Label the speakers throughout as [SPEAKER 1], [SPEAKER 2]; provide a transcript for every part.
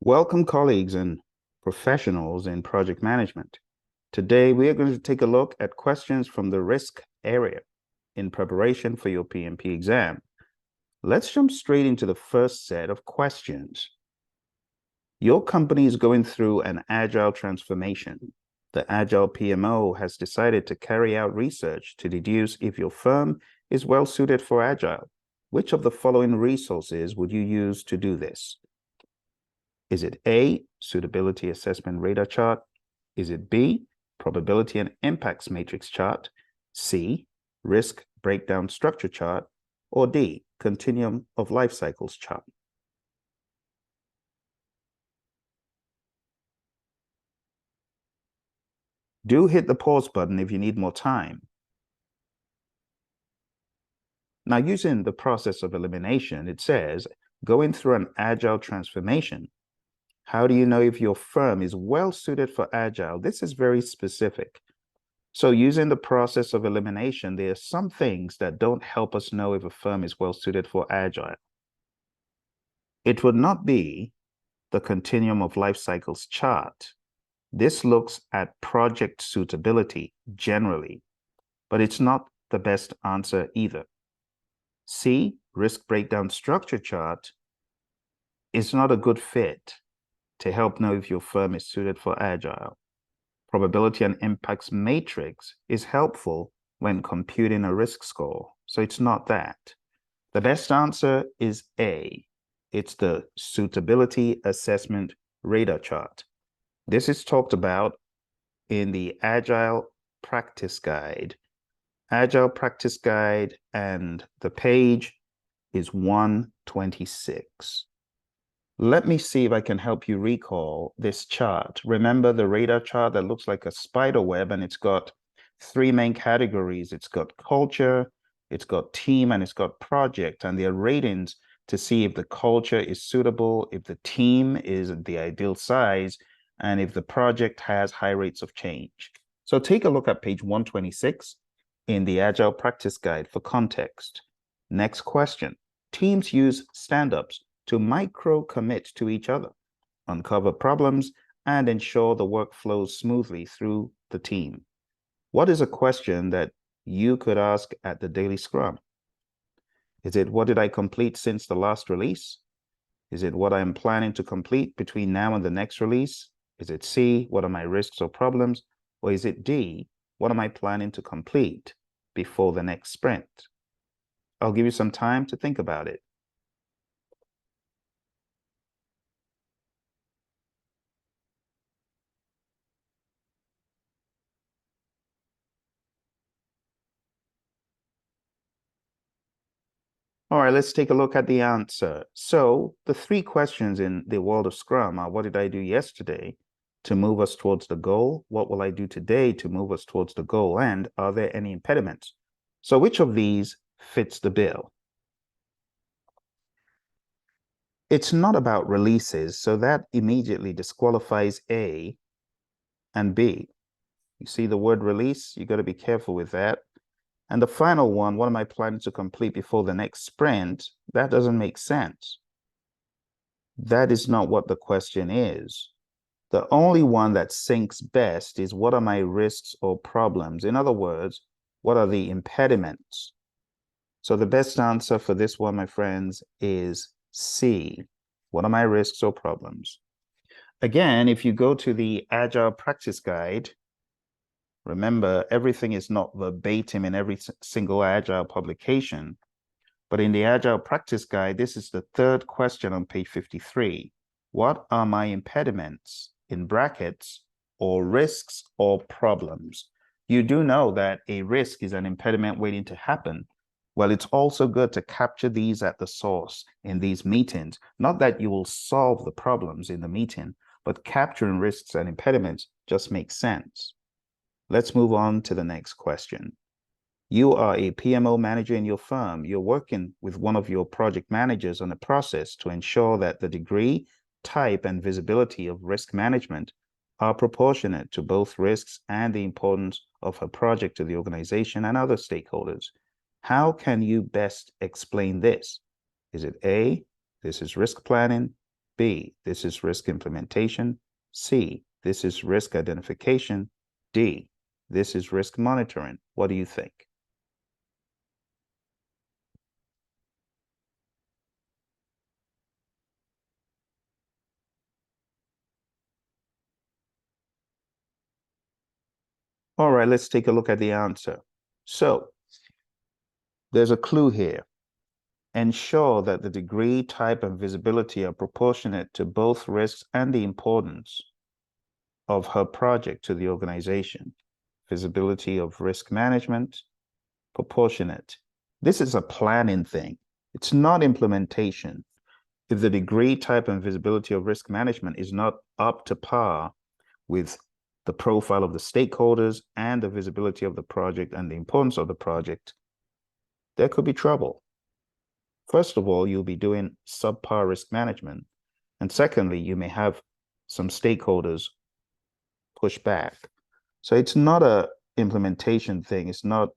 [SPEAKER 1] Welcome, colleagues and professionals in project management. Today, we are going to take a look at questions from the risk area in preparation for your PMP exam. Let's jump straight into the first set of questions. Your company is going through an agile transformation. The Agile PMO has decided to carry out research to deduce if your firm is well suited for Agile. Which of the following resources would you use to do this? Is it A, suitability assessment radar chart? Is it B, probability and impacts matrix chart? C, risk breakdown structure chart? Or D, continuum of life cycles chart? Do hit the pause button if you need more time. Now, using the process of elimination, it says, going through an agile transformation. How do you know if your firm is well suited for Agile? This is very specific. So using the process of elimination, there are some things that don't help us know if a firm is well suited for Agile. It would not be the continuum of life cycles chart. This looks at project suitability generally, but it's not the best answer either. C, risk breakdown structure chart, is not a good fit to help know if your firm is suited for Agile. Probability and impacts matrix is helpful when computing a risk score, so it's not that. The best answer is A. It's the suitability assessment radar chart. This is talked about in the Agile practice guide. Agile practice guide, and the page is 126. Let me see if I can help you recall this chart. Remember the radar chart that looks like a spider web, and it's got three main categories. It's got culture, it's got team, and it's got project, and there are ratings to see if the culture is suitable, if the team is the ideal size, and if the project has high rates of change. So take a look at page 126 in the Agile Practice Guide for context. Next question. Teams use stand-ups to micro-commit to each other, uncover problems, and ensure the work flows smoothly through the team. What is a question that you could ask at the daily scrum? Is it, what did I complete since the last release? Is it what I am planning to complete between now and the next release? Is it C, what are my risks or problems? Or is it D, what am I planning to complete before the next sprint? I'll give you some time to think about it. All right, let's take a look at the answer. So the three questions in the world of Scrum are, what did I do yesterday to move us towards the goal? What will I do today to move us towards the goal? And are there any impediments? So which of these fits the bill? It's not about releases, so that immediately disqualifies A and B. You see the word release, you got to be careful with that. And the final one, what am I planning to complete before the next sprint? That doesn't make sense. That is not what the question is. The only one that syncs best is, what are my risks or problems? In other words, what are the impediments? So the best answer for this one, my friends, is C. What are my risks or problems? Again, if you go to the Agile Practice Guide, remember, everything is not verbatim in every single Agile publication, but in the Agile Practice Guide, this is the third question on page 53. What are my impediments, in brackets, or risks or problems? You do know that a risk is an impediment waiting to happen. Well, it's also good to capture these at the source in these meetings. Not that you will solve the problems in the meeting, but capturing risks and impediments just makes sense. Let's move on to the next question. You are a PMO manager in your firm. You're working with one of your project managers on a process to ensure that the degree, type, and visibility of risk management are proportionate to both risks and the importance of her project to the organization and other stakeholders. How can you best explain this? Is it A, this is risk planning? B, this is risk implementation. C, this is risk identification. D, this is risk monitoring. What do you think? All right, let's take a look at the answer. So there's a clue here. Ensure that the degree, type, and visibility are proportionate to both risks and the importance of her project to the organization. Visibility of risk management, proportionate. This is a planning thing. It's not implementation. If the degree, type, and visibility of risk management is not up to par with the profile of the stakeholders and the visibility of the project and the importance of the project, there could be trouble. First of all, you'll be doing subpar risk management. And secondly, you may have some stakeholders push back. So it's not a implementation thing. It's not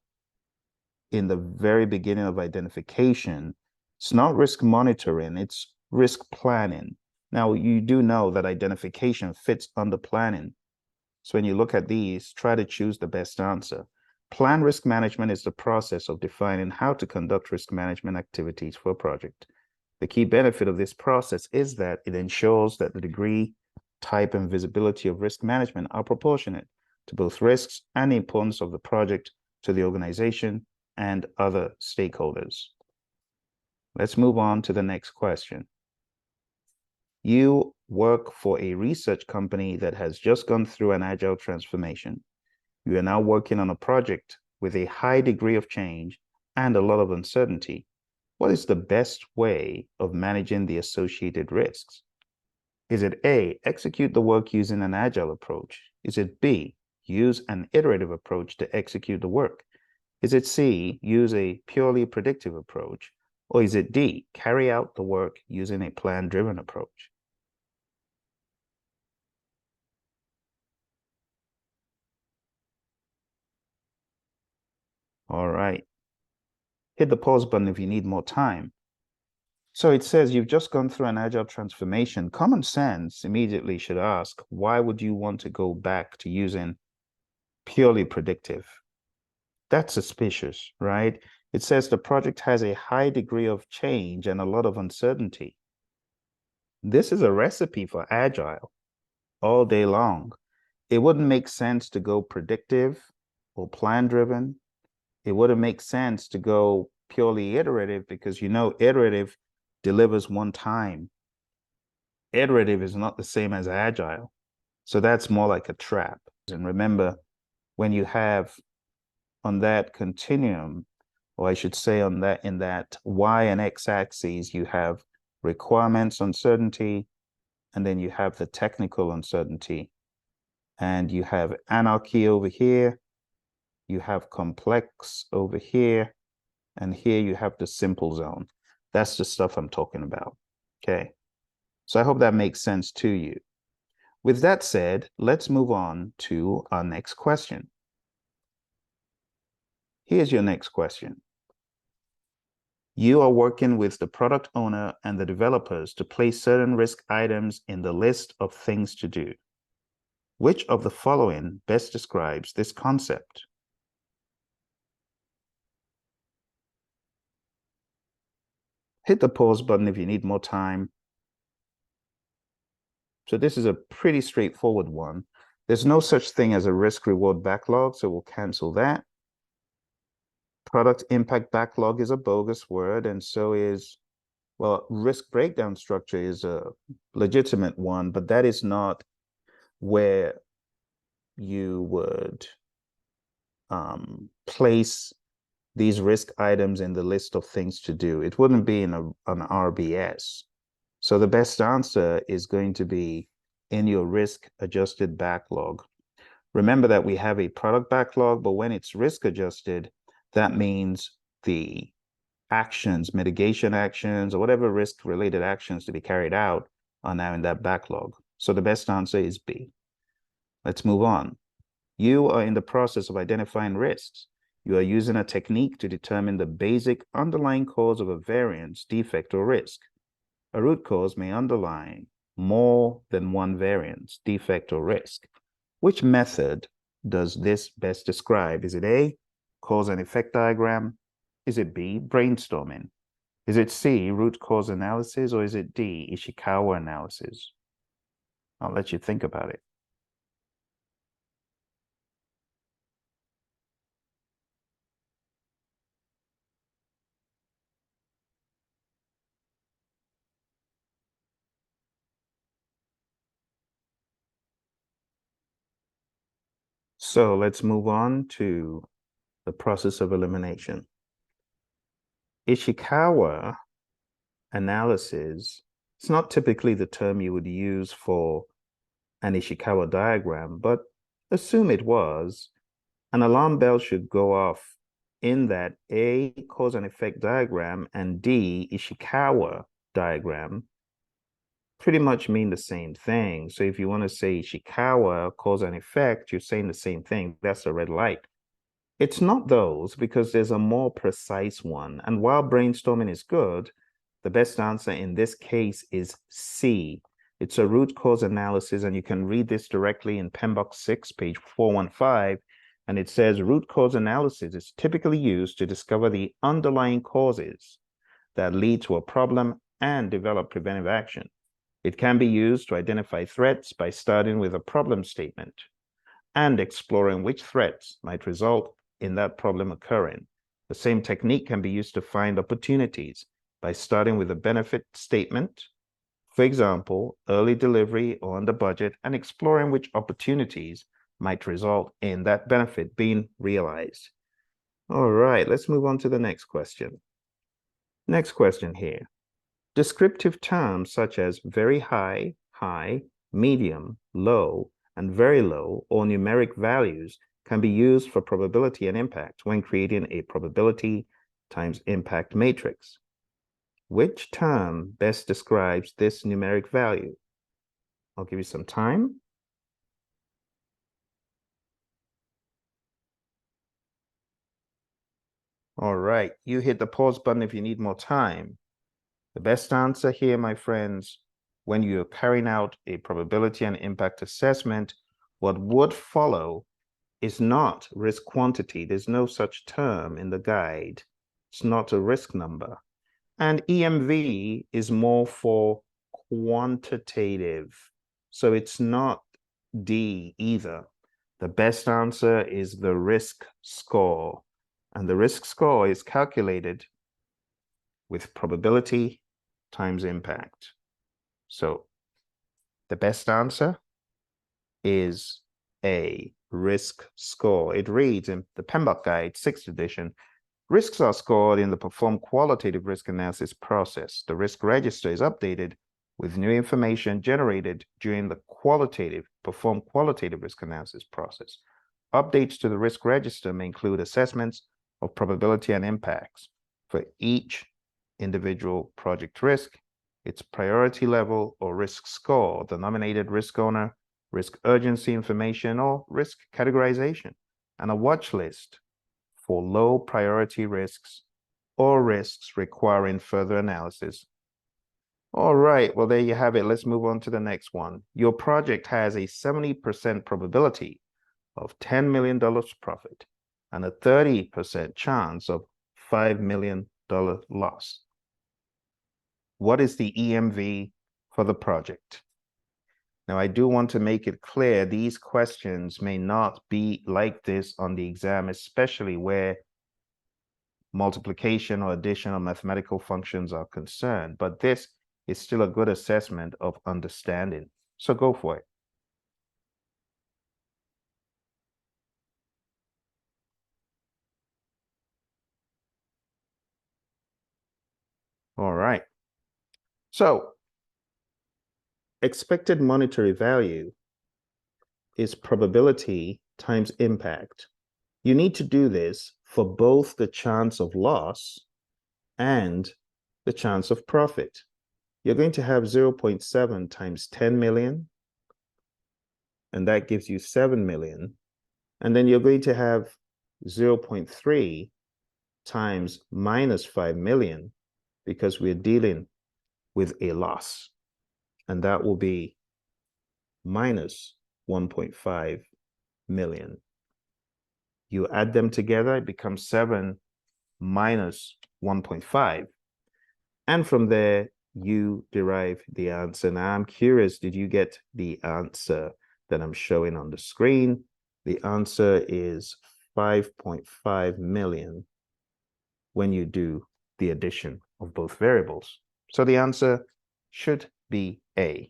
[SPEAKER 1] in the very beginning of identification. It's not risk monitoring, it's risk planning. Now, you do know that identification fits under planning. So when you look at these, try to choose the best answer. Plan risk management is the process of defining how to conduct risk management activities for a project. The key benefit of this process is that it ensures that the degree, type, and visibility of risk management are proportionate to both risks and the importance of the project to the organization and other stakeholders. Let's move on to the next question. You work for a research company that has just gone through an agile transformation. You are now working on a project with a high degree of change and a lot of uncertainty. What is the best way of managing the associated risks? Is it A, execute the work using an agile approach? Is it B, use an iterative approach to execute the work? Is it C, use a purely predictive approach? Or is it D, carry out the work using a plan-driven approach? All right. Hit the pause button if you need more time. So it says you've just gone through an agile transformation. Common sense immediately should ask, why would you want to go back to using purely predictive? That's suspicious, right? It says the project has a high degree of change and a lot of uncertainty. This is a recipe for agile all day long. It wouldn't make sense to go predictive or plan-driven. It wouldn't make sense to go purely iterative because iterative delivers one time. Iterative is not the same as agile. So that's more like a trap. And remember, when you have on that continuum, or I should say in that Y and X axes, you have requirements uncertainty, and then you have the technical uncertainty. And you have anarchy over here, you have complex over here, and here you have the simple zone. That's the stuff I'm talking about, okay? So I hope that makes sense to you. With that said, let's move on to our next question. Here's your next question. You are working with the product owner and the developers to place certain risk items in the list of things to do. Which of the following best describes this concept? Hit the pause button if you need more time. So this is a pretty straightforward one. There's no such thing as a risk-reward backlog, so we'll cancel that. Product impact backlog is a bogus word, and so is, well, risk breakdown structure is a legitimate one, but that is not where you would place these risk items in the list of things to do. It wouldn't be in an RBS. So the best answer is going to be in your risk adjusted backlog. Remember that we have a product backlog, but when it's risk adjusted, that means the actions, mitigation actions, or whatever risk related actions to be carried out are now in that backlog. So the best answer is B. Let's move on. You are in the process of identifying risks. You are using a technique to determine the basic underlying cause of a variance, defect, or risk. A root cause may underlie more than one variance, defect, or risk. Which method does this best describe? Is it A, cause and effect diagram? Is it B, brainstorming? Is it C, root cause analysis? Or is it D, Ishikawa analysis? I'll let you think about it. So let's move on to the process of elimination. Ishikawa analysis, it's not typically the term you would use for an Ishikawa diagram, but assume it was. An alarm bell should go off in that A, cause and effect diagram, and D, Ishikawa diagram pretty much mean the same thing. So if you want to say Ishikawa, cause and effect, you're saying the same thing. That's a red light. It's not those because there's a more precise one. And while brainstorming is good, the best answer in this case is C. It's a root cause analysis, and you can read this directly in PMBOK 6, page 415. And it says root cause analysis is typically used to discover the underlying causes that lead to a problem and develop preventive action. It can be used to identify threats by starting with a problem statement and exploring which threats might result in that problem occurring. The same technique can be used to find opportunities by starting with a benefit statement, for example, early delivery or under budget, and exploring which opportunities might result in that benefit being realized. All right, let's move on to the next question. Next question here. Descriptive terms such as very high, high, medium, low, and very low, or numeric values can be used for probability and impact when creating a probability times impact matrix. Which term best describes this numeric value? I'll give you some time. All right, you hit the pause button if you need more time. The best answer here, my friends, when you're carrying out a probability and impact assessment, what would follow is not risk quantity. There's no such term in the guide. It's not a risk number. And EMV is more for quantitative. So it's not D either. The best answer is the risk score. And the risk score is calculated with probability times impact. So the best answer is A, risk score. It reads in the PMBOK Guide, 6th edition, risks are scored in the perform qualitative risk analysis process. The risk register is updated with new information generated during the perform qualitative risk analysis process. Updates to the risk register may include assessments of probability and impacts for each individual project risk, its priority level or risk score, the nominated risk owner, risk urgency information, or risk categorization, and a watch list for low priority risks or risks requiring further analysis. All right, well, there you have it. Let's move on to the next one. Your project has a 70% probability of $10 million profit and a 30% chance of $5 million loss. What is the EMV for the project? Now, I do want to make it clear these questions may not be like this on the exam, especially where multiplication or addition of mathematical functions are concerned, but this is still a good assessment of understanding. So go for it. All right. So expected monetary value is probability times impact. You need to do this for both the chance of loss and the chance of profit. You're going to have 0.7 times 10 million, and that gives you 7 million. And then you're going to have 0.3 times minus 5 million, because we're dealing with a loss, and that will be minus 1.5 million. You add them together, it becomes 7 minus 1.5. And from there, you derive the answer. Now, I'm curious, did you get the answer that I'm showing on the screen? The answer is 5.5 million when you do the addition of both variables. So the answer should be A.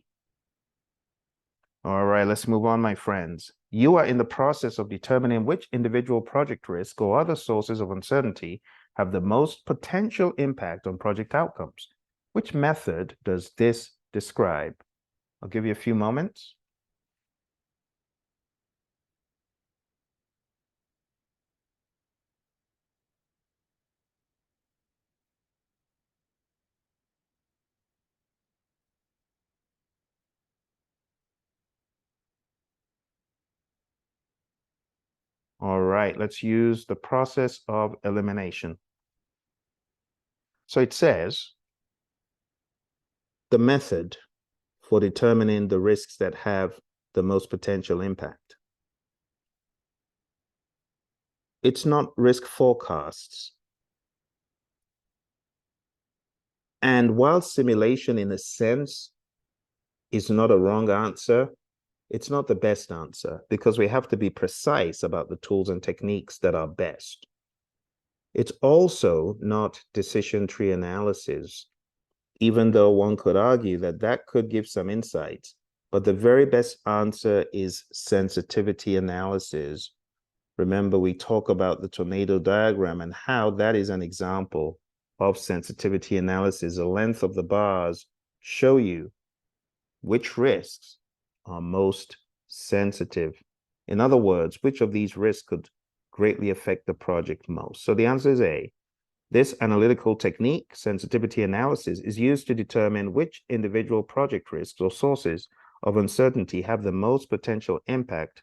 [SPEAKER 1] All right, let's move on, my friends. You are in the process of determining which individual project risk or other sources of uncertainty have the most potential impact on project outcomes. Which method does this describe? I'll give you a few moments. All right, let's use the process of elimination. So it says the method for determining the risks that have the most potential impact. It's not risk forecasts. And while simulation, in a sense, is not a wrong answer, it's not the best answer because we have to be precise about the tools and techniques that are best. It's also not decision tree analysis, even though one could argue that that could give some insights. But the very best answer is sensitivity analysis. Remember, we talk about the tornado diagram and how that is an example of sensitivity analysis. The length of the bars show you which risks are most sensitive. In other words, which of these risks could greatly affect the project most? So the answer is A. This analytical technique, sensitivity analysis, is used to determine which individual project risks or sources of uncertainty have the most potential impact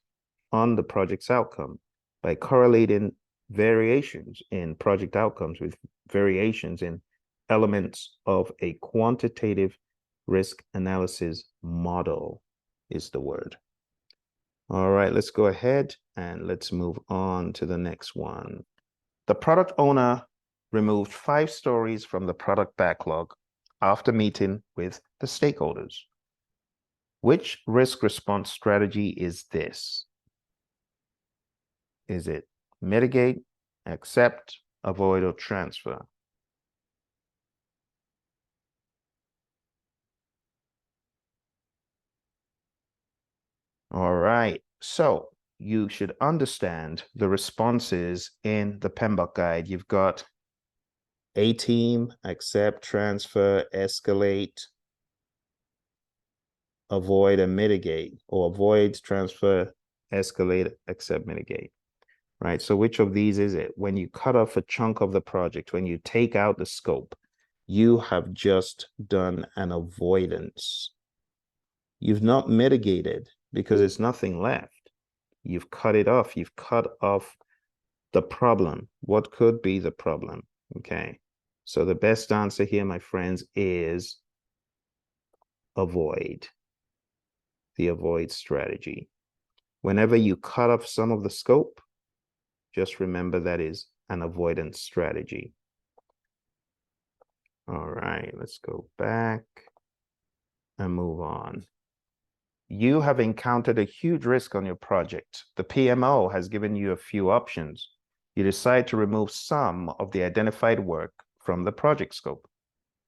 [SPEAKER 1] on the project's outcome by correlating variations in project outcomes with variations in elements of a quantitative risk analysis model is the word. All right, let's go ahead and let's move on to the next one. The product owner removed 5 stories from the product backlog after meeting with the stakeholders. Which risk response strategy is this? Is it mitigate, accept, avoid, or transfer? All right, so you should understand the responses in the PMBOK guide. You've got A team, accept, transfer, escalate, avoid, and mitigate, or avoid, transfer, escalate, accept, mitigate, right? So which of these is it? When you cut off a chunk of the project, when you take out the scope, you have just done an avoidance. You've not mitigated because there's nothing left. You've cut it off. You've cut off the problem. What could be the problem? Okay. So the best answer here, my friends, is avoid. The avoid strategy. Whenever you cut off some of the scope, just remember that is an avoidance strategy. All right, let's go back and move on. You have encountered a huge risk on your project. The PMO has given you a few options. You decide to remove some of the identified work from the project scope.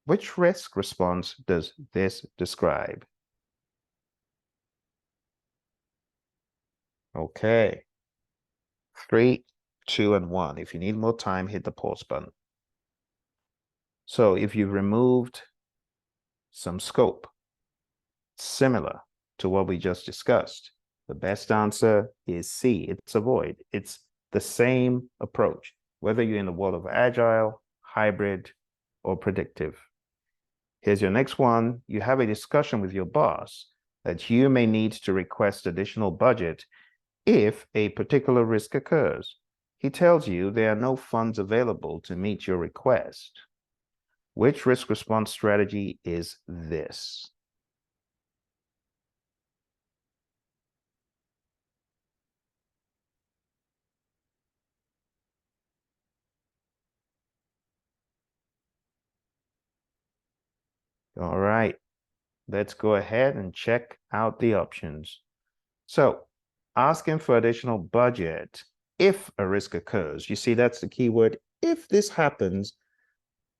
[SPEAKER 1] Which risk response does this describe? Okay. 3, 2, and 1. If you need more time, hit the pause button. So if you've removed some scope, similar to what we just discussed, the best answer is C. It's avoid. It's the same approach, whether you're in the world of agile, hybrid, or predictive. Here's your next one. You have a discussion with your boss that you may need to request additional budget if a particular risk occurs. He tells you there are no funds available to meet your request. Which risk response strategy is this? All right, let's go ahead and check out the options. So, asking for additional budget if a risk occurs. You see, that's the key word. If this happens,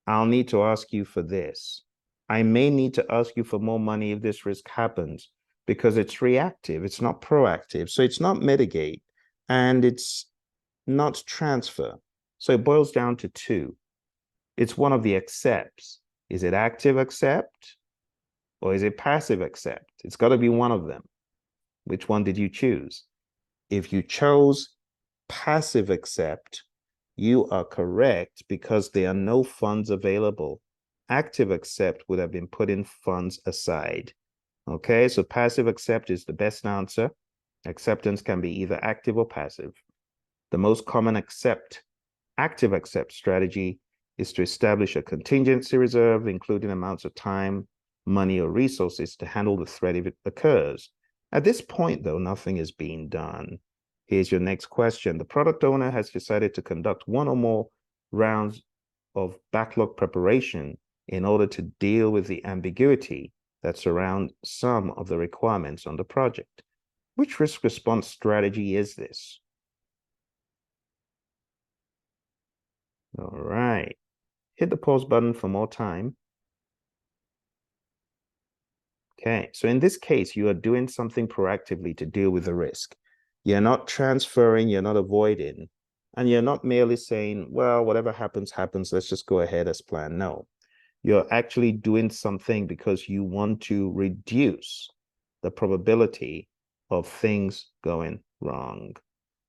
[SPEAKER 1] I'll need to ask you for this. I may need to ask you for more money if this risk happens because it's reactive, it's not proactive. So it's not mitigate and it's not transfer. So it boils down to two. It's one of the accepts. Is it active accept or is it passive accept? It's got to be one of them. Which one did you choose? If you chose passive accept, you are correct because there are no funds available. Active accept would have been putting funds aside. Okay, so passive accept is the best answer. Acceptance can be either active or passive. The most common active accept strategy is to establish a contingency reserve, including amounts of time, money, or resources to handle the threat if it occurs. At this point, though, nothing is being done. Here's your next question. The product owner has decided to conduct one or more rounds of backlog preparation in order to deal with the ambiguity that surrounds some of the requirements on the project. Which risk response strategy is this? All right. Hit the pause button for more time. Okay, so in this case, you are doing something proactively to deal with the risk. You're not transferring, you're not avoiding, and you're not merely saying, well, whatever happens, happens, let's just go ahead as planned. No, you're actually doing something because you want to reduce the probability of things going wrong.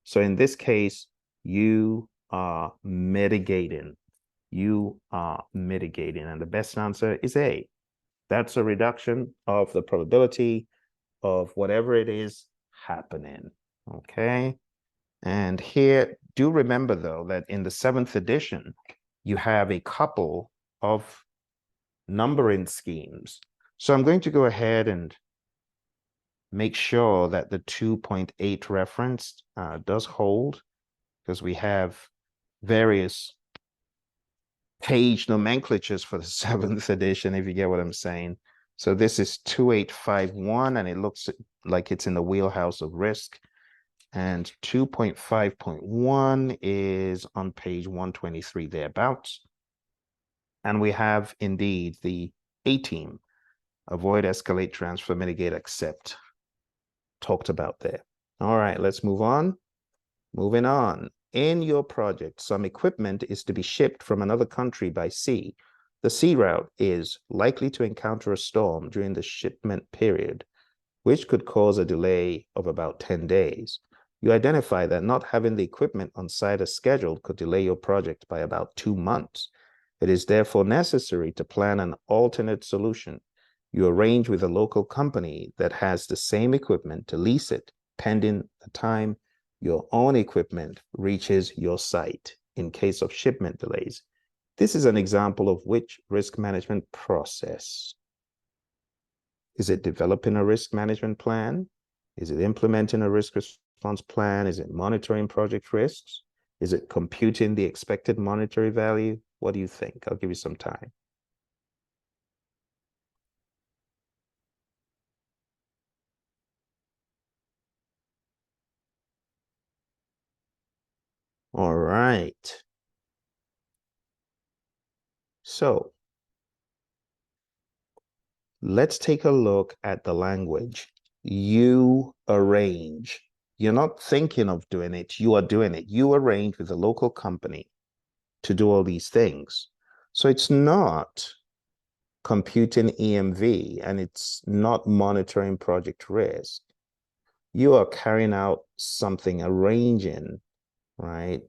[SPEAKER 1] So in this case, you are mitigating. You are mitigating, and the best answer is A. That's a reduction of the probability of whatever it is happening. Okay. And here, do remember though, that in the 7th edition, you have a couple of numbering schemes. So I'm going to go ahead and make sure that the 2.8 reference does hold because we have various page nomenclatures for the 7th edition, if you get what I'm saying. So this is 2851, and it looks like it's in the wheelhouse of risk. And 2.5.1 is on page 123 thereabouts. And we have indeed the A team, avoid, escalate, transfer, mitigate, accept, talked about there. All right, let's move on. Moving on. In your project, some equipment is to be shipped from another country by sea. The sea route is likely to encounter a storm during the shipment period, which could cause a delay of about 10 days. You identify that not having the equipment on site as scheduled could delay your project by about 2 months. It is therefore necessary to plan an alternate solution. You arrange with a local company that has the same equipment to lease it, pending the time your own equipment reaches your site in case of shipment delays. This is an example of which risk management process? Is it developing a risk management plan? Is it implementing a risk response plan? Is it monitoring project risks? Is it computing the expected monetary value? What do you think? I'll give you some time. All right. So let's take a look at the language. You arrange. You're not thinking of doing it, you are doing it. You arrange with a local company to do all these things. So it's not computing EMV and it's not monitoring project risk. You are carrying out something, arranging, right?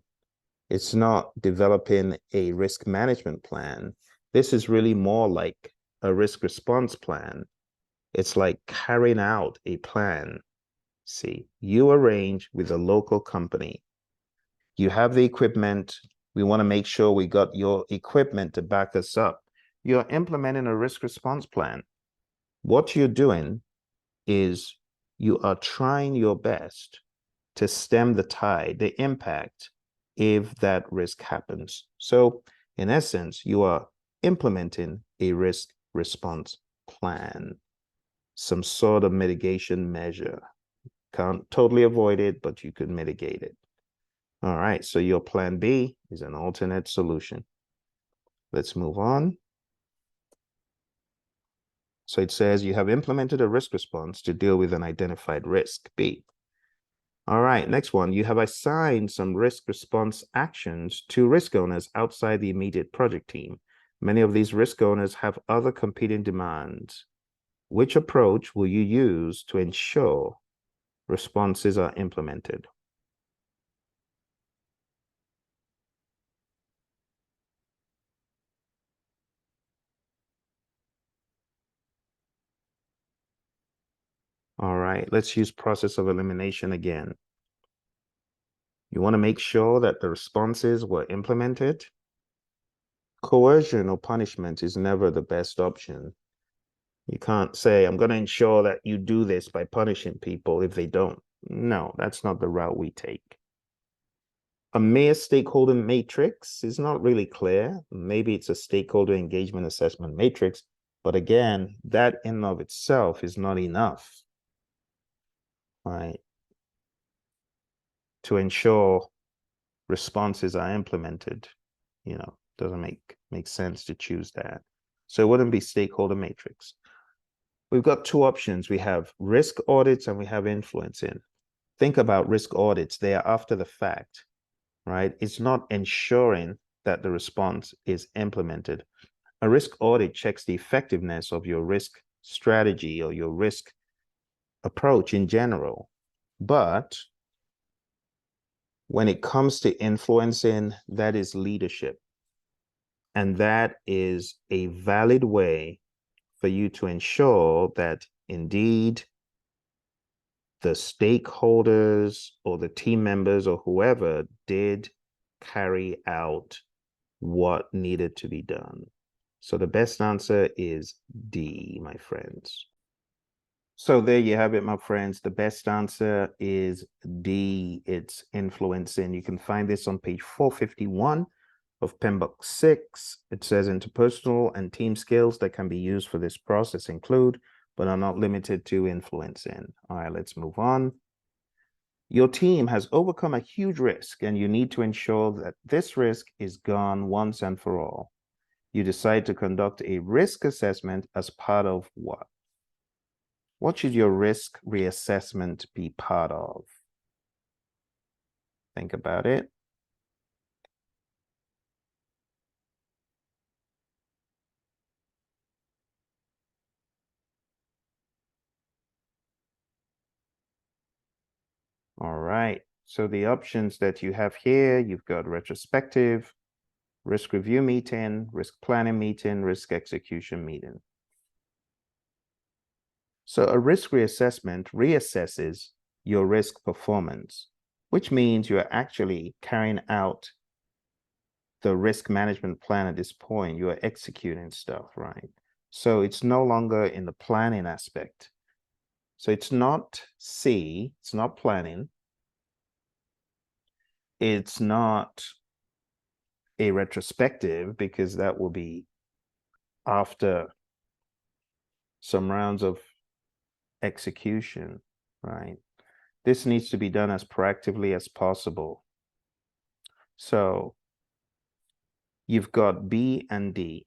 [SPEAKER 1] It's not developing a risk management plan. This is really more like a risk response plan. It's like carrying out a plan. See, you arrange with a local company. You have the equipment. We want to make sure we got your equipment to back us up. You're implementing a risk response plan. What you're doing is you are trying your best to stem the tide, the impact, if that risk happens. So in essence, you are implementing a risk response plan, some sort of mitigation measure. Can't totally avoid it, but you could mitigate it. All right, so your plan B is an alternate solution. Let's move on. So it says you have implemented a risk response to deal with an identified risk, B. All right, next one. You have assigned some risk response actions to risk owners outside the immediate project team. Many of these risk owners have other competing demands. Which approach will you use to ensure responses are implemented? All right, let's use process of elimination again. You want to make sure that the responses were implemented. Coercion or punishment is never the best option. You can't say, I'm going to ensure that you do this by punishing people if they don't. No, that's not the route we take. A mere stakeholder matrix is not really clear. Maybe it's a stakeholder engagement assessment matrix, but again, that in and of itself is not enough, right, to ensure responses are implemented. Doesn't make sense to choose that. So it wouldn't be stakeholder matrix. We've got two options. We have risk audits and we have influencing. Think about risk audits. They are after the fact, right? It's not ensuring that the response is implemented. A risk audit checks the effectiveness of your risk strategy or your risk approach in general. But when it comes to influencing, that is leadership. And that is a valid way for you to ensure that indeed the stakeholders or the team members or whoever did carry out what needed to be done. So the best answer is D, my friends. So there you have it, my friends. The best answer is D. It's influencing. You can find this on page 451 of PMBOK 6. It says interpersonal and team skills that can be used for this process include, but are not limited to, influencing. All right, let's move on. Your team has overcome a huge risk, and you need to ensure that this risk is gone once and for all. You decide to conduct a risk assessment as part of what? What should your risk reassessment be part of? Think about it. All right. So the options that you have here, you've got retrospective, risk review meeting, risk planning meeting, risk execution meeting. So a risk reassessment reassesses your risk performance, which means you're actually carrying out the risk management plan at this point. You are executing stuff, right? So it's no longer in the planning aspect. So it's not C, it's not planning. It's not a retrospective because that will be after some rounds of execution, right? This needs to be done as proactively as possible. So you've got B and D.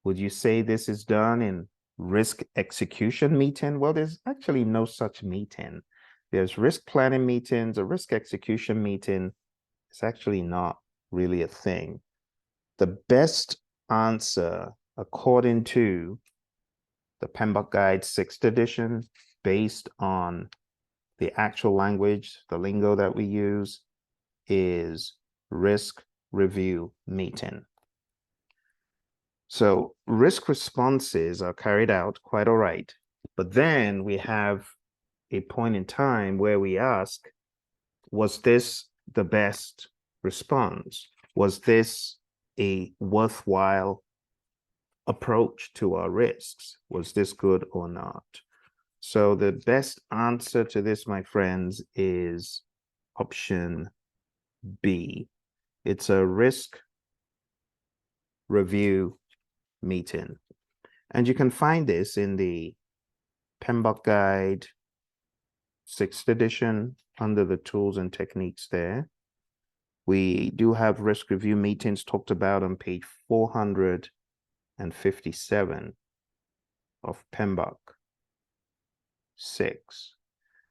[SPEAKER 1] Would you say this is done in risk execution meeting? Well, there's actually no such meeting. There's risk planning meetings, a risk execution meeting. It's actually not really a thing. The best answer, according to the PMBOK Guide 6th edition, based on the actual language, the lingo that we use, is risk review meeting. So risk responses are carried out quite all right, but then we have a point in time where we ask, was this the best response? Was this a worthwhile approach to our risks. Was this good or not? So the best answer to this, my friends, is option B. It's a risk review meeting. And you can find this in the PMBOK Guide, 6th edition, under the tools and techniques there. We do have risk review meetings talked about on page 457 of PMBOK 6.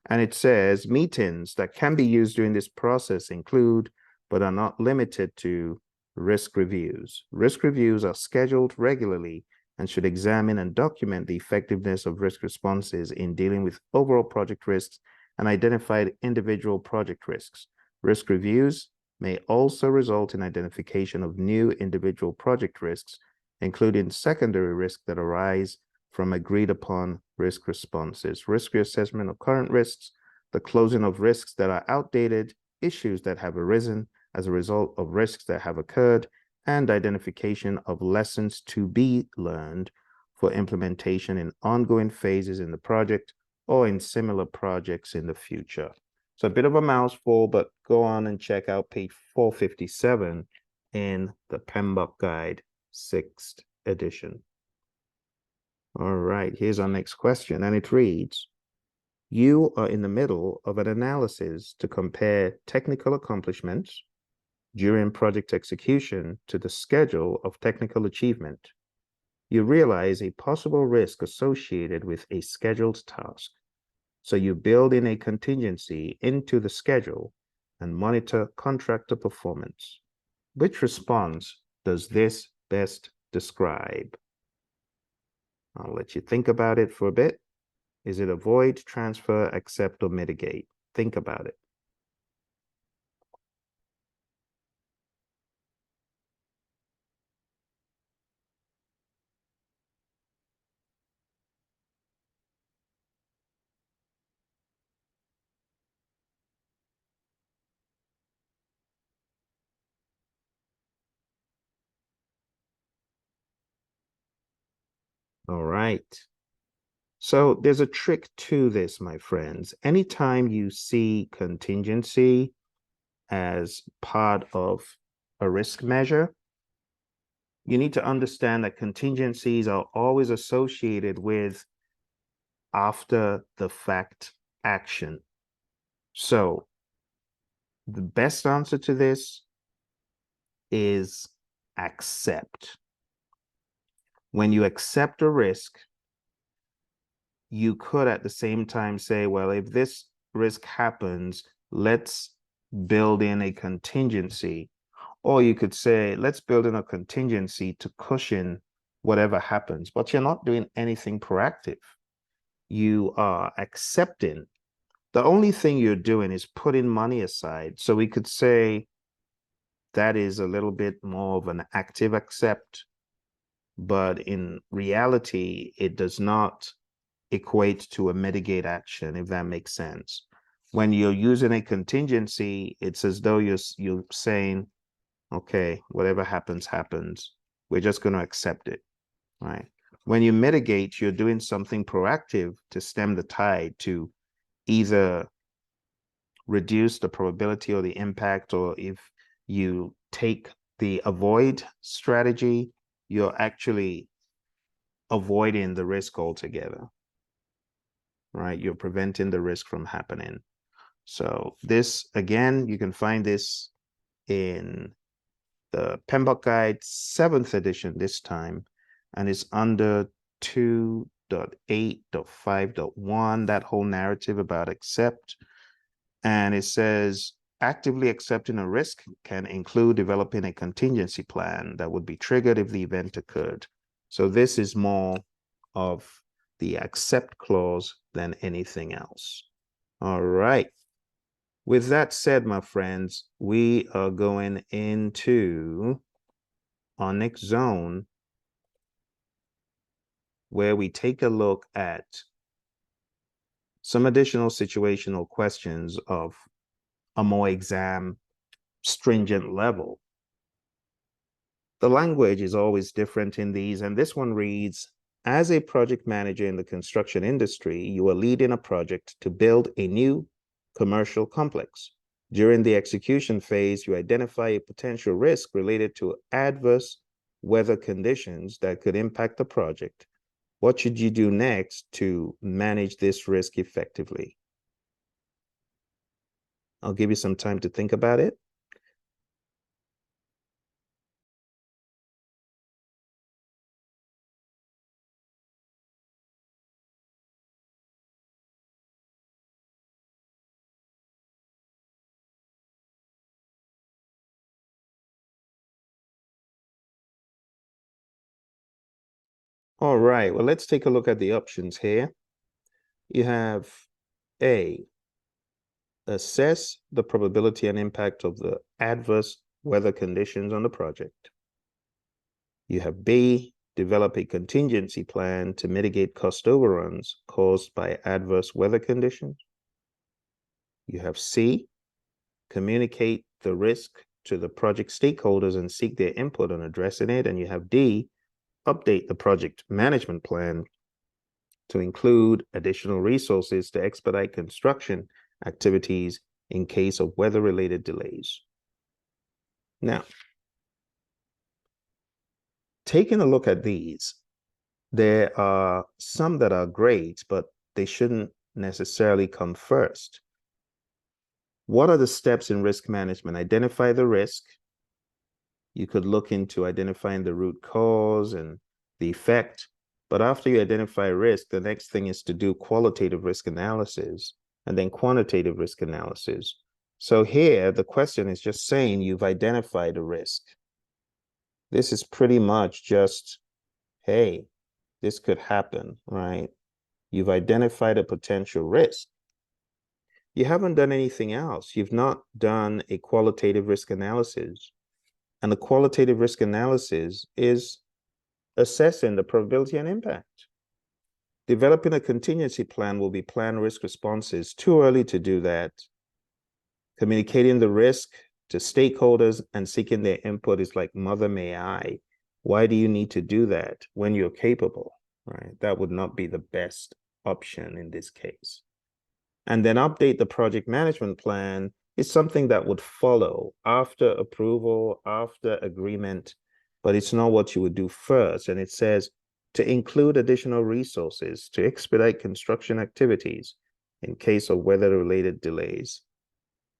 [SPEAKER 1] And it says meetings that can be used during this process include, but are not limited to, risk reviews. Risk reviews are scheduled regularly and should examine and document the effectiveness of risk responses in dealing with overall project risks and identify individual project risks. Risk reviews may also result in identification of new individual project risks, including secondary risks that arise from agreed upon risk responses, risk reassessment of current risks, the closing of risks that are outdated, issues that have arisen as a result of risks that have occurred, and identification of lessons to be learned for implementation in ongoing phases in the project or in similar projects in the future. So a bit of a mouthful, but go on and check out page 457 in the PMBOK Guide, 6th edition. All right, here's our next question, and it reads, you are in the middle of an analysis to compare technical accomplishments during project execution to the schedule of technical achievement. You realize a possible risk associated with a scheduled task. So you build in a contingency into the schedule and monitor contractor performance. Which response does this best describe? I'll let you think about it for a bit. Is it avoid, transfer, accept, or mitigate? Think about it. All right. So there's a trick to this, my friends. Anytime you see contingency as part of a risk measure, you need to understand that contingencies are always associated with after the fact action. So the best answer to this is accept. When you accept a risk, you could at the same time say, well, if this risk happens, let's build in a contingency. Or you could say, let's build in a contingency to cushion whatever happens, but you're not doing anything proactive. You are accepting. The only thing you're doing is putting money aside. So we could say that is a little bit more of an active accept, but in reality, it does not equate to a mitigate action, if that makes sense. When you're using a contingency, it's as though you're saying, okay, whatever happens, happens. We're just going to accept it, right? When you mitigate, you're doing something proactive to stem the tide, to either reduce the probability or the impact, or if you take the avoid strategy, you're actually avoiding the risk altogether, right? You're preventing the risk from happening. So this, again, you can find this in the PMBOK Guide, 7th edition this time, and it's under 2.8.5.1, that whole narrative about accept. And it says, actively accepting a risk can include developing a contingency plan that would be triggered if the event occurred. So this is more of the accept clause than anything else. All right. With that said, my friends, we are going into our next zone where we take a look at some additional situational questions of a more exam stringent level. The language is always different in these, and this one reads, as a project manager in the construction industry, you are leading a project to build a new commercial complex. During the execution phase, you identify a potential risk related to adverse weather conditions that could impact the project. What should you do next to manage this risk effectively? I'll give you some time to think about it. All right, well, let's take a look at the options here. You have A, assess the probability and impact of the adverse weather conditions on the project. You have B, develop a contingency plan to mitigate cost overruns caused by adverse weather conditions. You have C, communicate the risk to the project stakeholders and seek their input on addressing it. And you have D, update the project management plan to include additional resources to expedite construction activities in case of weather-related delays. Now, taking a look at these, there are some that are great, but they shouldn't necessarily come first. What are the steps in risk management? Identify the risk. You could look into identifying the root cause and the effect. But after you identify risk, the next thing is to do qualitative risk analysis and then quantitative risk analysis. So here, the question is just saying you've identified a risk. This is pretty much just, hey, this could happen, right? You've identified a potential risk. You haven't done anything else. You've not done a qualitative risk analysis. And the qualitative risk analysis is assessing the probability and impact. Developing a contingency plan will be planned risk responses. Too early to do that. Communicating the risk to stakeholders and seeking their input is like, mother may I. Why do you need to do that when you're capable, right? That would not be the best option in this case. And then update the project management plan is something that would follow after approval, after agreement, but it's not what you would do first. And it says to include additional resources to expedite construction activities in case of weather-related delays.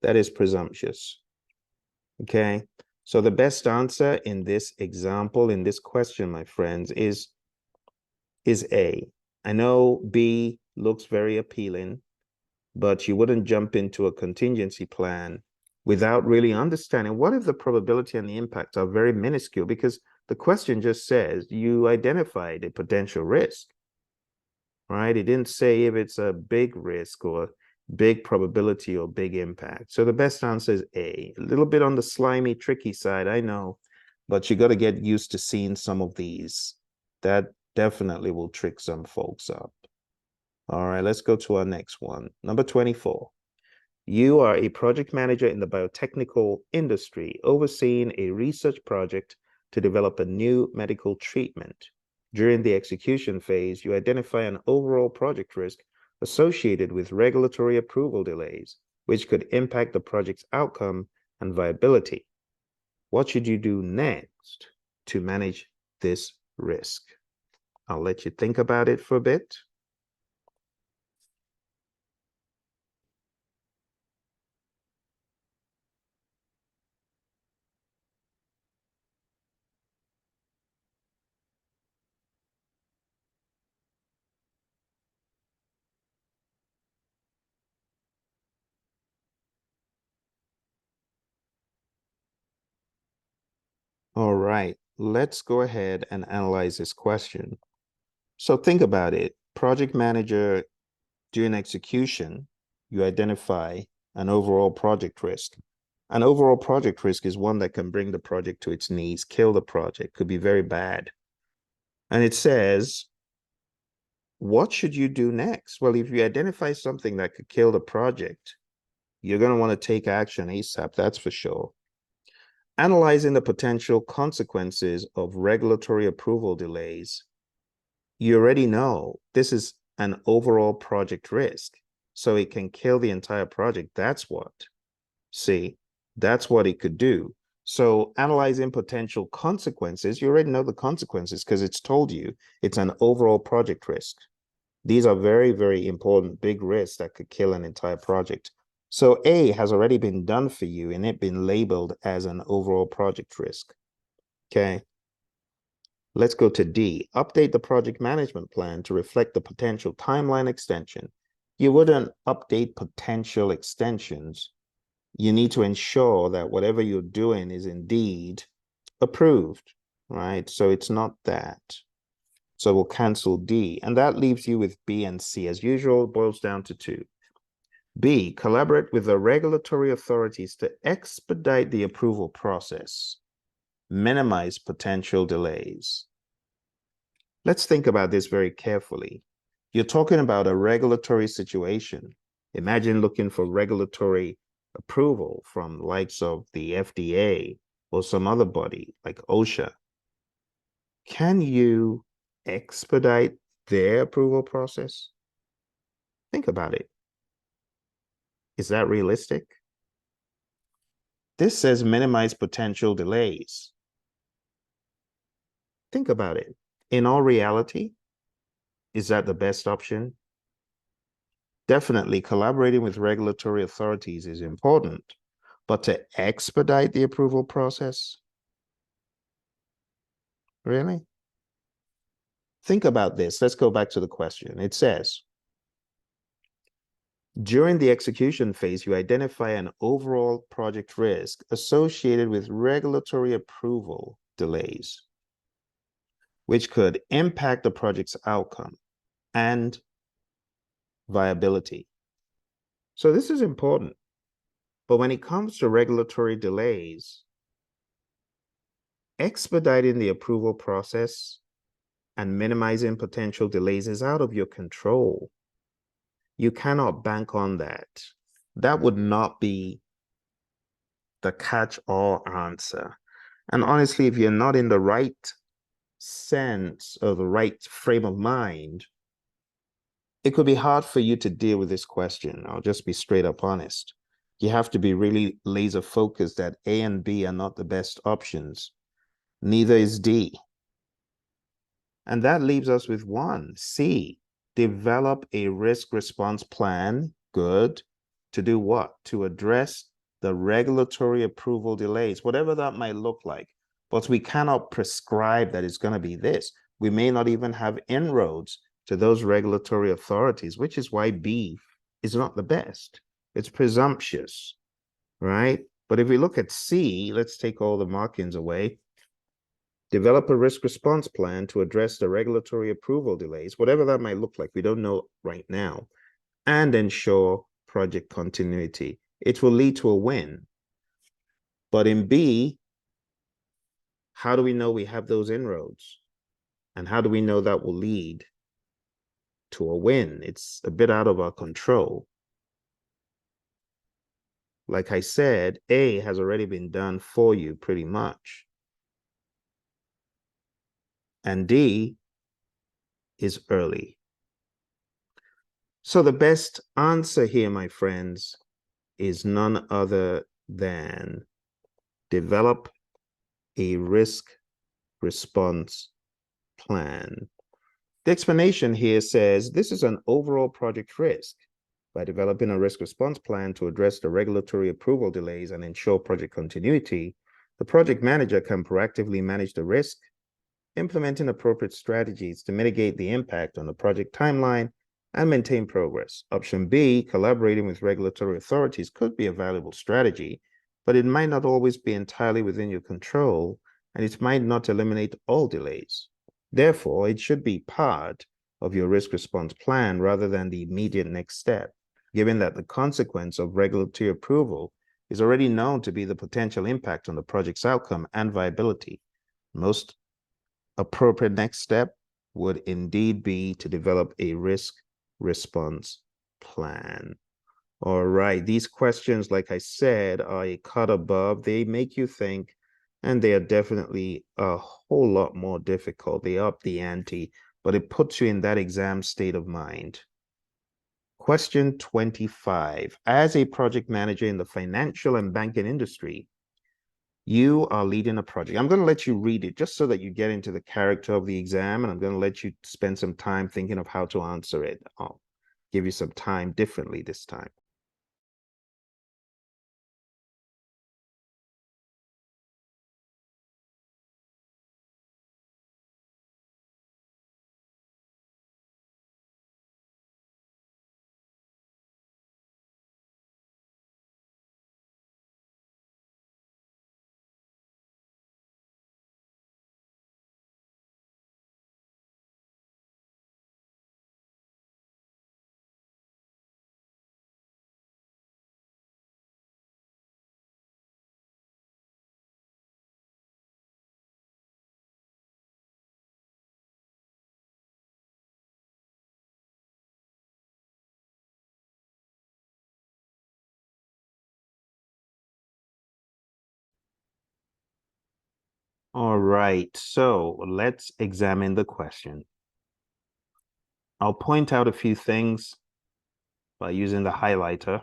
[SPEAKER 1] That is presumptuous. Okay, so the best answer in this example, in this question, my friends, is A. I know B looks very appealing, but you wouldn't jump into a contingency plan without really understanding what if the probability and the impact are very minuscule, because the question just says you identified a potential risk, right? It didn't say if it's a big risk or big probability or big impact. So the best answer is A. A little bit on the slimy, tricky side, I know, but you got to get used to seeing some of these. That definitely will trick some folks up. All right, let's go to our next one. Number 24. You are a project manager in the biotechnical industry, overseeing a research project to develop a new medical treatment. During the execution phase, you identify an overall project risk associated with regulatory approval delays, which could impact the project's outcome and viability. What should you do next to manage this risk? I'll let you think about it for a bit. All right, let's go ahead and analyze this question. So think about it. Project manager, during execution, you identify an overall project risk. An overall project risk is one that can bring the project to its knees, kill the project, could be very bad. And it says, what should you do next? Well, if you identify something that could kill the project, you're going to want to take action ASAP, that's for sure. Analyzing the potential consequences of regulatory approval delays. You already know this is an overall project risk, so it can kill the entire project. That's what. See, that's what it could do. So analyzing potential consequences, you already know the consequences because it's told you it's an overall project risk. These are very, very important big risks that could kill an entire project. So A has already been done for you and it been labeled as an overall project risk. Okay. Let's go to D. Update the project management plan to reflect the potential timeline extension. You wouldn't update potential extensions. You need to ensure that whatever you're doing is indeed approved, right? So it's not that. So we'll cancel D, and that leaves you with B and C. As usual, boils down to 2. B, collaborate with the regulatory authorities to expedite the approval process, minimize potential delays. Let's think about this very carefully. You're talking about a regulatory situation. Imagine looking for regulatory approval from the likes of the FDA or some other body like OSHA. Can you expedite their approval process? Think about it. Is that realistic? This says minimize potential delays. Think about it. In all reality, is that the best option? Definitely collaborating with regulatory authorities is important, but to expedite the approval process? Really? Think about this. Let's go back to the question. It says, during the execution phase, you identify an overall project risk associated with regulatory approval delays, which could impact the project's outcome and viability. So this is important. But when it comes to regulatory delays, expediting the approval process and minimizing potential delays is out of your control. You cannot bank on that. That would not be the catch-all answer. And honestly, if you're not in the right sense or the right frame of mind, it could be hard for you to deal with this question. I'll just be straight up honest. You have to be really laser focused that A and B are not the best options. Neither is D. And that leaves us with 1, C. Develop a risk response plan. Good. To do what? To address the regulatory approval delays, whatever that might look like. But we cannot prescribe that it's going to be this. We may not even have inroads to those regulatory authorities, which is why B is not the best. It's presumptuous, right? But if we look at C, let's take all the markings away. Develop a risk response plan to address the regulatory approval delays, whatever that might look like. We don't know right now, and ensure project continuity. It will lead to a win. But in B, how do we know we have those inroads? And how do we know that will lead to a win? It's a bit out of our control. Like I said, A has already been done for you pretty much. And D is early. So the best answer here, my friends, is none other than develop a risk response plan. The explanation here says this is an overall project risk. By developing a risk response plan to address the regulatory approval delays and ensure project continuity, the project manager can proactively manage the risk, implementing appropriate strategies to mitigate the impact on the project timeline and maintain progress. Option B, collaborating with regulatory authorities, could be a valuable strategy, but it might not always be entirely within your control, and it might not eliminate all delays. Therefore, it should be part of your risk response plan rather than the immediate next step, given that the consequence of regulatory approval is already known to be the potential impact on the project's outcome and viability. Most appropriate next step would indeed be to develop a risk response plan. All right, these questions, like I said, are a cut above. They make you think, And they are definitely a whole lot more difficult. They up the ante, but it puts you in that exam state of mind. Question 25. As a project manager in the financial and banking industry, you are leading a project. I'm going to let you read it just so that you get into the character of the exam, and I'm going to let you spend some time thinking of how to answer it. I'll give you some time differently this time. All right, so let's examine the question. I'll point out a few things by using the highlighter.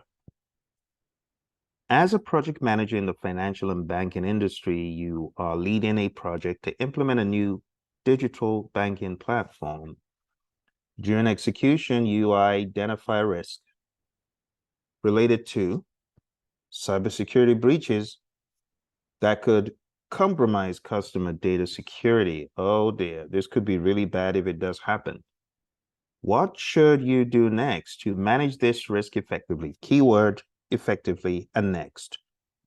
[SPEAKER 1] As a project manager in the financial and banking industry, you are leading a project to implement a new digital banking platform. During execution, you identify risk related to cybersecurity breaches that could compromise customer data security. Oh dear, this could be really bad if it does happen. What should you do next to manage this risk effectively? Keyword, effectively, and next.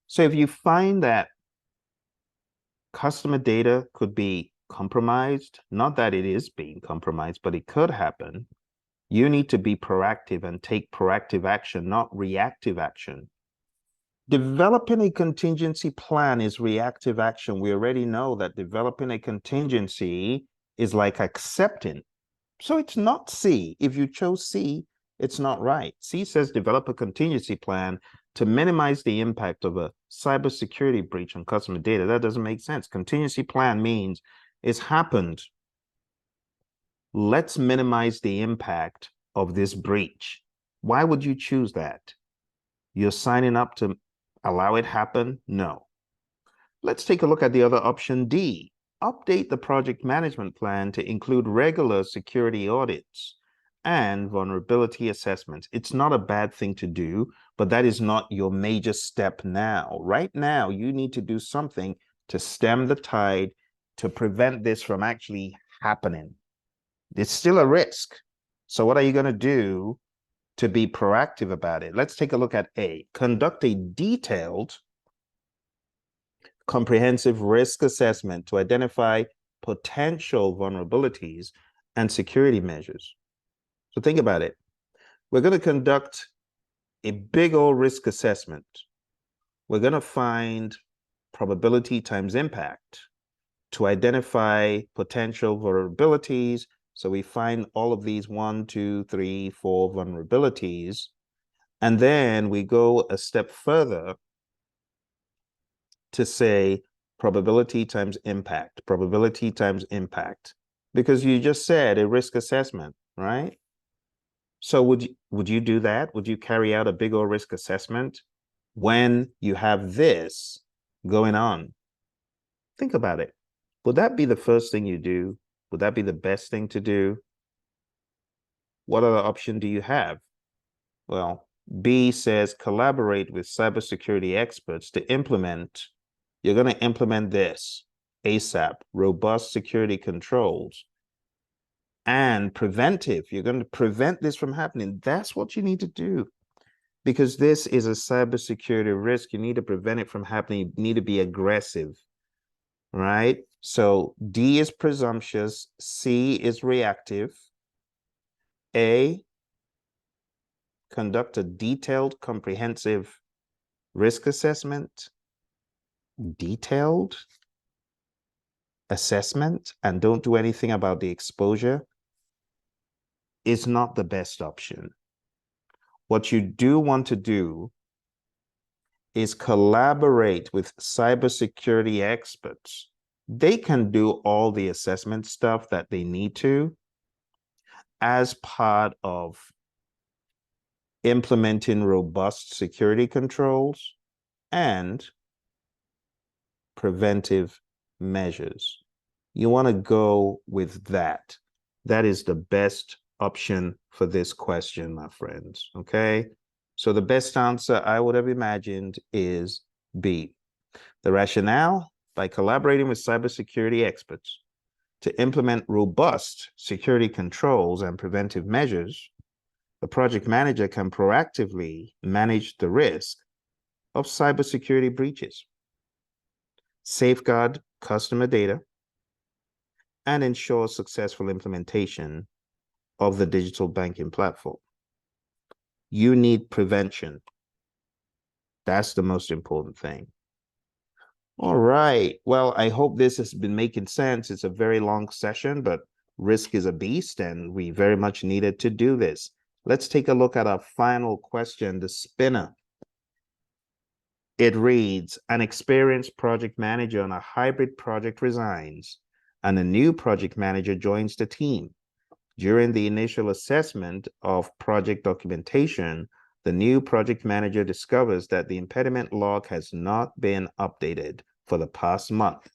[SPEAKER 1] So if you find that customer data could be compromised, not that it is being compromised, but it could happen, you need to be proactive and take proactive action, not reactive action. Developing a contingency plan is reactive action. We already know that developing a contingency is like accepting. So it's not C. If you chose C, it's not right. C says develop a contingency plan to minimize the impact of a cybersecurity breach on customer data. That doesn't make sense. Contingency plan means it's happened. Let's minimize the impact of this breach. Why would you choose that? You're signing up to allow it happen? No. Let's take a look at the other option D. Update the project management plan to include regular security audits and vulnerability assessments. It's not a bad thing to do, but that is not your major step now. Right now, you need to do something to stem the tide to prevent this from actually happening. It's still a risk. So what are you going to do to be proactive about it? Let's take a look at A. Conduct a detailed, comprehensive risk assessment to identify potential vulnerabilities and security measures. So think about it. We're going to conduct a big old risk assessment. We're going to find probability times impact to identify potential vulnerabilities. So we find all of these 1, 2, 3, 4 vulnerabilities. And then we go a step further to say probability times impact, because you just said a risk assessment, right? So would you do that? Would you carry out a big old risk assessment when you have this going on? Think about it. Would that be the first thing you do? Would that be the best thing to do? What other option do you have? Well, B says collaborate with cybersecurity experts to implement. You're going to implement this ASAP, robust security controls, and preventive. You're going to prevent this from happening. That's what you need to do, because this is a cybersecurity risk. You need to prevent it from happening. You need to be aggressive, right? So D is presumptuous, C is reactive. A, conduct a detailed, comprehensive risk assessment. Detailed assessment and don't do anything about the exposure is not the best option. What you do want to do is collaborate with cybersecurity experts. They can do all the assessment stuff that they need to as part of implementing robust security controls and preventive measures. You want to go with that. That is the best option for this question, my friends. Okay. So the best answer I would have imagined is B. The rationale: by collaborating with cybersecurity experts to implement robust security controls and preventive measures, the project manager can proactively manage the risk of cybersecurity breaches, safeguard customer data, and ensure successful implementation of the digital banking platform. You need prevention. That's the most important thing. All right. Well, I hope this has been making sense. It's a very long session, but risk is a beast, and we very much needed to do this. Let's take a look at our final question, the spinner. It reads, an experienced project manager on a hybrid project resigns, and a new project manager joins the team. During the initial assessment of project documentation, the new project manager discovers that the impediment log has not been updated for the past month.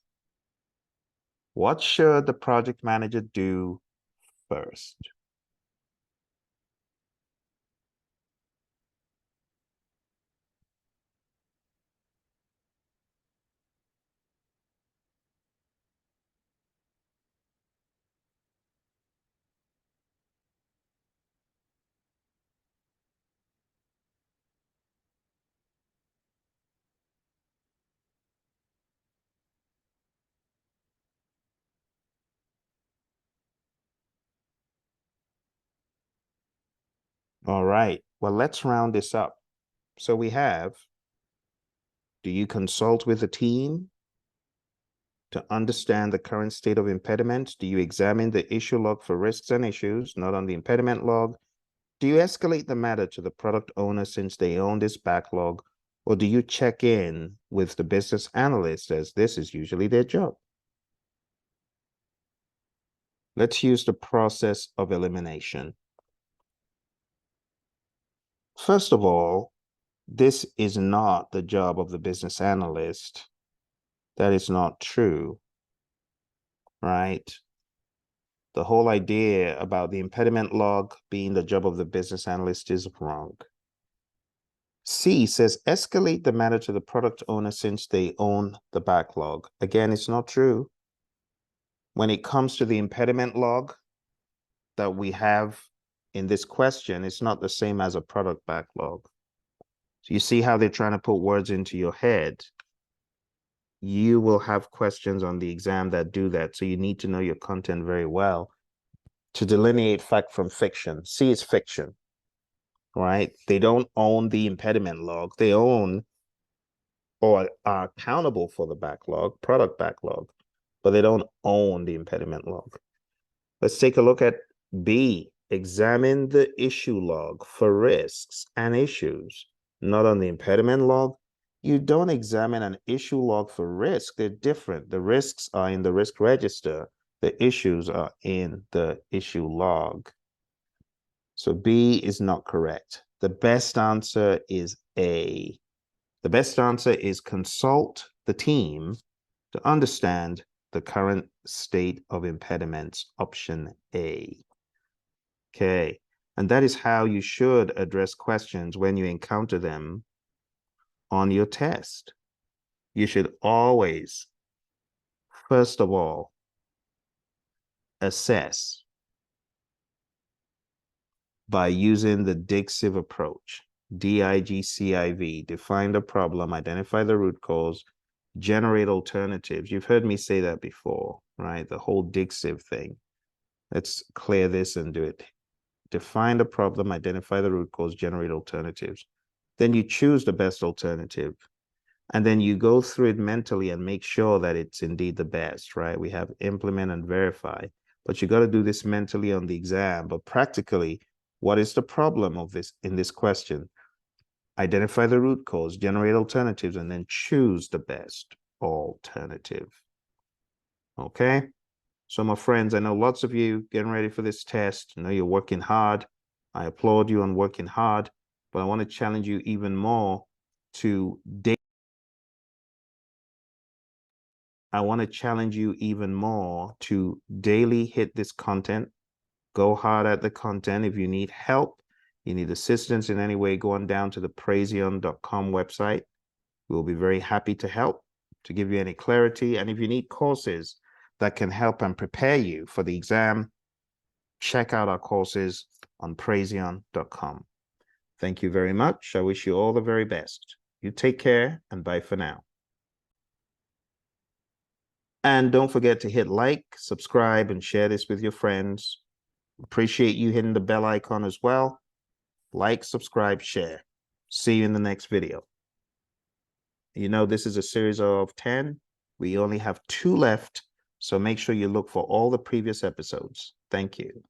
[SPEAKER 1] What should the project manager do first? All right. Well, let's round this up. So we have, do you consult with the team to understand the current state of impediments? Do you examine the issue log for risks and issues, not on the impediment log? Do you escalate the matter to the product owner since they own this backlog? Or do you check in with the business analyst, as this is usually their job? Let's use the process of elimination. First of all, this is not the job of the business analyst. That is not true, right? The whole idea about the impediment log being the job of the business analyst is wrong. C says escalate the matter to the product owner since they own the backlog. Again, it's not true. When it comes to the impediment log that we have in this question, it's not the same as a product backlog. So you see how they're trying to put words into your head. You will have questions on the exam that do that. So you need to know your content very well to delineate fact from fiction. C is fiction, right? They don't own the impediment log. They own or are accountable for the backlog, product backlog, but they don't own the impediment log. Let's take a look at B. Examine the issue log for risks and issues, not on the impediment log. You don't examine an issue log for risk. They're different. The risks are in the risk register. The issues are in the issue log. So B is not correct. The best answer is A. The best answer is consult the team to understand the current state of impediments, option A. Okay, and that is how you should address questions when you encounter them on your test. You should always, first of all, assess by using the DIGCIV approach. DIGCIV, define the problem, identify the root cause, generate alternatives. You've heard me say that before, right? The whole DIGCIV thing. Let's clear this and do it. Define the problem, identify the root cause, generate alternatives. Then you choose the best alternative. And then you go through it mentally and make sure that it's indeed the best, right? We have implement and verify, but you got to do this mentally on the exam. But practically, what is the problem of this in this question? Identify the root cause, generate alternatives, and then choose the best alternative. Okay? So my friends, I know lots of you getting ready for this test. I know you're working hard. I applaud you on working hard, but I want to challenge you even more to daily hit this content. Go hard at the content. If you need help, you need assistance in any way, go on down to the Praizion.com website. We'll be very happy to help, to give you any clarity. And if you need courses that can help and prepare you for the exam, check out our courses on Praizion.com. Thank you very much. I wish you all the very best. You take care and bye for now. And don't forget to hit like, subscribe, and share this with your friends. Appreciate you hitting the bell icon as well. Like, subscribe, share. See you in the next video. You know, this is a series of 10. We only have 2 left, so make sure you look for all the previous episodes. Thank you.